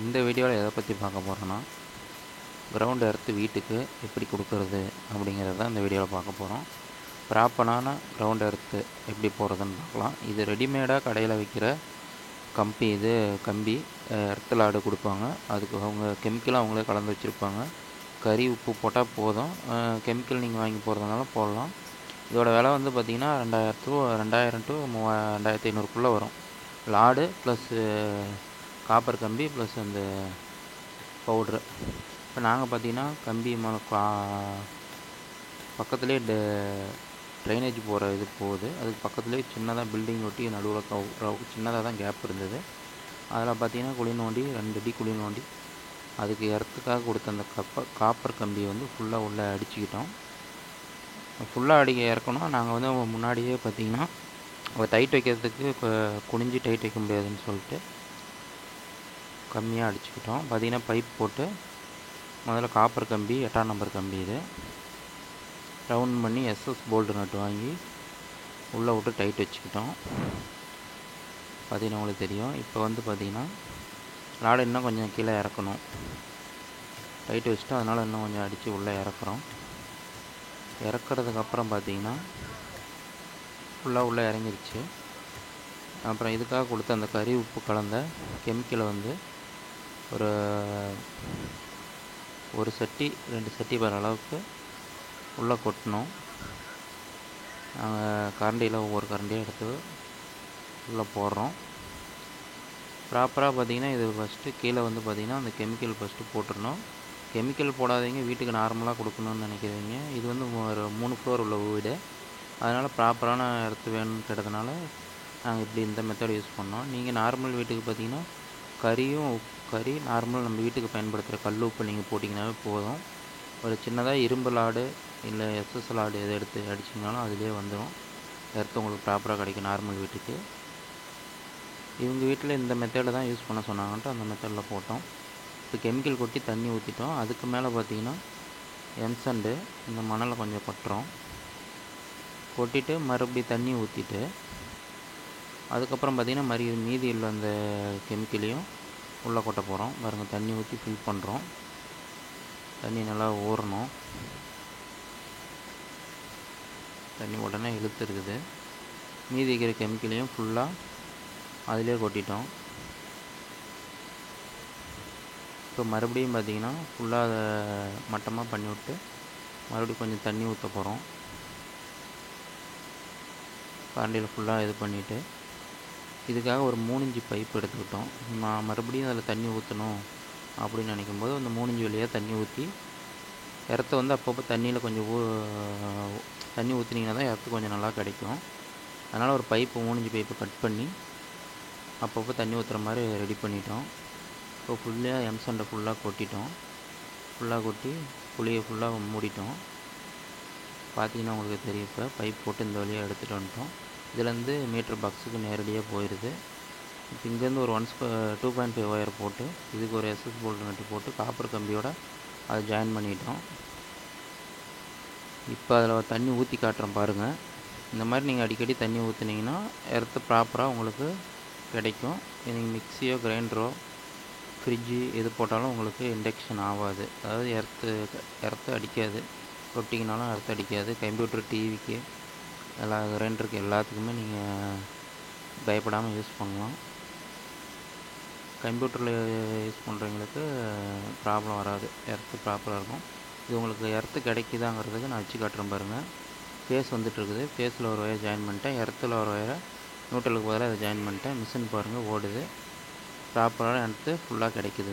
இந்த வீடியோவில் எதை பற்றி பார்க்க போகிறோன்னா, கிரவுண்ட் எர்த்து வீட்டுக்கு எப்படி கொடுக்கறது அப்படிங்கிறத தான் இந்த வீடியோவில் பார்க்க போகிறோம். ப்ராப்பரான கிரவுண்ட் எர்த்து எப்படி போடுறதுன்னு பார்க்கலாம். இது ரெடிமேடாக கடையில் விற்கிற கம்பி எர்த்து லாடு கொடுப்பாங்க. அதுக்கு அவங்க கெமிக்கலாக அவங்களே கலந்து வச்சுருப்பாங்க. கறி உப்பு போட்டால் போதும். கெமிக்கல் நீங்கள் வாங்கி போடுறதுனால போடலாம். இதோட விலை வந்து பார்த்திங்கன்னா 2000 to 2500 வரும். லாடு ப்ளஸ்ஸு காப்பர் கம்பி ப்ளஸ் அந்த பவுட்ரு. இப்போ நாங்கள் பார்த்திங்கன்னா கம்பி பக்கத்துலேயே ட்ரைனேஜ் போகிற இது போகுது. அதுக்கு பக்கத்துலேயே சின்னதாக பில்டிங் ஒட்டி நடுவில் சின்னதாக தான் கேப் இருந்தது. அதில் பார்த்திங்கன்னா குழி நோண்டி 2 அடி குழி நோண்டி அதுக்கு எர்த்துக்காக கொடுத்த அந்த காப்பர் கம்பியை வந்து ஃபுல்லாக உள்ளே அடிச்சுக்கிட்டோம். ஃபுல்லாக இறக்கணும். நாங்கள் வந்து முன்னாடியே பார்த்திங்கன்னா டைட் வைக்கிறதுக்கு குனிஞ்சு டைட் வைக்க முடியாதுன்னு சொல்லிட்டு கம்மியாக அடிச்சுக்கிட்டோம். பார்த்திங்கன்னா பைப் போட்டு முதல்ல காப்பர் கம்பி 8ஆம் நம்பர் கம்பி இது ரவுண்ட் பண்ணி எஸ்எஸ் போல்டு நட்டு வாங்கி உள்ளே விட்டு டைட் வச்சுக்கிட்டோம். பார்த்திங்கன்னா உங்களுக்கு தெரியும். இப்போ வந்து பார்த்திங்கன்னா லாடை இன்னும் கொஞ்சம் கீழே இறக்கணும். டைட் வச்சுட்டு அதனால் இன்னும் கொஞ்சம் அடித்து உள்ளே இறக்குறோம். இறக்குறதுக்கப்புறம் பார்த்திங்கன்னா ஃபுல்லாக உள்ளே இறங்கிருச்சு. அப்புறம் இதுக்காக கொடுத்த அந்த கறி உப்பு கலந்த கெமிக்கலை வந்து ஒரு சட்டி 2 சட்டி வர அளவுக்கு உள்ளே கொட்டணும். நாங்கள் கரண்டியில் ஒவ்வொரு கரண்டியாக எடுத்து உள்ளே போடுறோம். ப்ராப்பராக பார்த்திங்கன்னா இது ஃபஸ்ட்டு கீழே வந்து பார்த்திங்கன்னா அந்த கெமிக்கல் ஃபஸ்ட்டு போட்டுடணும். கெமிக்கல் போடாதீங்க, வீட்டுக்கு நார்மலாக கொடுக்கணும்னு நினைக்கிறீங்க. இது வந்து ஒரு 3 ஃப்ளோர் உள்ள வீடு. அதனால் ப்ராப்பரான எர்த்து வேணும்னு கேட்டதுனால நாங்கள் இப்படி இந்த மெத்தட் யூஸ் பண்ணோம். நீங்கள் நார்மல் வீட்டுக்கு பார்த்திங்கன்னா கறி நார்மல் நம்ம வீட்டுக்கு பயன்படுத்துகிற கல் உப்பு நீங்கள் போட்டிங்கனாவே போதும். ஒரு சின்னதாக இரும்பு லாடு இல்லை எஸ்எஸ் லாடு எதை எடுத்து அடிச்சிங்கனாலும் அதிலே வந்துடும். எர்த்து உங்களுக்கு ப்ராப்பராக கிடைக்கும் நார்மல் வீட்டுக்கு. இவங்க வீட்டில் இந்த மெத்தடில் தான் யூஸ் பண்ண சொன்னாங்கன்ட்டு அந்த மெத்தடில் போட்டோம். இப்போ கெமிக்கல் கொட்டி தண்ணி ஊற்றிட்டோம். அதுக்கு மேலே பார்த்திங்கன்னா எம்சண்டு இந்த மணலை கொஞ்சம் கொட்டுறோம். கொட்டிட்டு மறுபடியும் தண்ணி ஊற்றிட்டு அதுக்கப்புறம் பார்த்திங்கன்னா மீதி உள்ள அந்த கெமிக்கலையும் உள்ளே கொட்ட போகிறோம். பாருங்கள், தண்ணி ஊற்றி ஃபில் பண்ணுறோம். தண்ணி நல்லா ஊறணும். தண்ணி உடனே இழுத்துருக்குது. மீதி இருக்கிற கெமிக்கலையும் ஃபுல்லாக அதிலே கொட்டிட்டோம். இப்போ மறுபடியும் பார்த்திங்கன்னா ஃபுல்லாக அதை மட்டமாக பண்ணி விட்டு மறுபடியும் கொஞ்சம் தண்ணி ஊற்ற போகிறோம். கரண்டியில் ஃபுல்லாக இது பண்ணிவிட்டு இதுக்காக ஒரு 3 இன்ச்சு பைப் எடுத்துக்கிட்டோம். நான் மறுபடியும் அதில் தண்ணி ஊற்றணும் அப்படின்னு நினைக்கும்போது அந்த 3 இன்ச்சு வழியாக தண்ணி ஊற்றி எர்த்தை வந்து அப்பப்போ தண்ணியில் கொஞ்சம் தண்ணி ஊற்றினீங்கன்னா தான் எர்த்து கொஞ்சம் நல்லா கிடைக்கும். அதனால் ஒரு பைப்பு 3 இன்ச்சு பைப்பை கட் பண்ணி அப்பப்போ தண்ணி ஊற்றுற மாதிரி ரெடி பண்ணிட்டோம். இப்போ ஃபுல்லாக எம்சண்டை ஃபுல்லாக கொட்டிட்டோம். ஃபுல்லாக கொட்டி புளியை ஃபுல்லாக மூடிட்டோம். பார்த்திங்கன்னா உங்களுக்கு தெரியும். இப்போ பைப் போட்டு இந்த வழியாக எடுத்துகிட்டு வந்துட்டோம். இதுலேருந்து மீட்ரு பாக்ஸுக்கு நேரடியாக போயிடுது. இப்போ இங்கேருந்து ஒரு 2.5 ஒயர் போட்டு இதுக்கு ஒரு எஸ்எஸ் போல்டு நட்டு போட்டு காப்பர் கம்பியோட அதை ஜாயின் பண்ணிட்டோம். இப்போ அதில் தண்ணி ஊற்றி காட்டுறோம் பாருங்கள். இந்த மாதிரி நீங்கள் அடிக்கடி தண்ணி ஊற்றுனீங்கன்னா எர்த்து ப்ராப்பராக உங்களுக்கு கிடைக்கும். நீங்கள் மிக்சியோ கிரைண்டரோ ஃப்ரிட்ஜு எது போட்டாலும் உங்களுக்கு இண்டக்ஷன் ஆகாது. அதாவது எர்த்து அடிக்காது. ரொட்டிங்கனாலும் எர்த்து அடிக்காது. கம்ப்யூட்டர், டிவிக்கு, எல்லா கிரைண்டருக்கு எல்லாத்துக்குமே நீங்கள் பயப்படாமல் யூஸ் பண்ணலாம். கம்ப்யூட்டரில் யூஸ் பண்ணுறவங்களுக்கு ப்ராப்ளம் வராது. எர்த்து ப்ராப்பராக இருக்கும். இது உங்களுக்கு எர்த்து கிடைக்குதாங்கிறதுக்கு நான் வச்சு காட்டுறேன் பாருங்கள். ஃபேஸ் வந்துட்டுருக்குது. ஃபேஸில் ஒரு ஒயர் ஜாயின் பண்ணிட்டேன். எர்த்தில் ஒரு ஒயரை நியூட்ரலுக்கு பதிலாக அதை ஜாயின் பண்ணிட்டேன். மிஷின் பாருங்கள் ஓடுது. ப்ராப்பரான எர்த்து ஃபுல்லாக கிடைக்குது.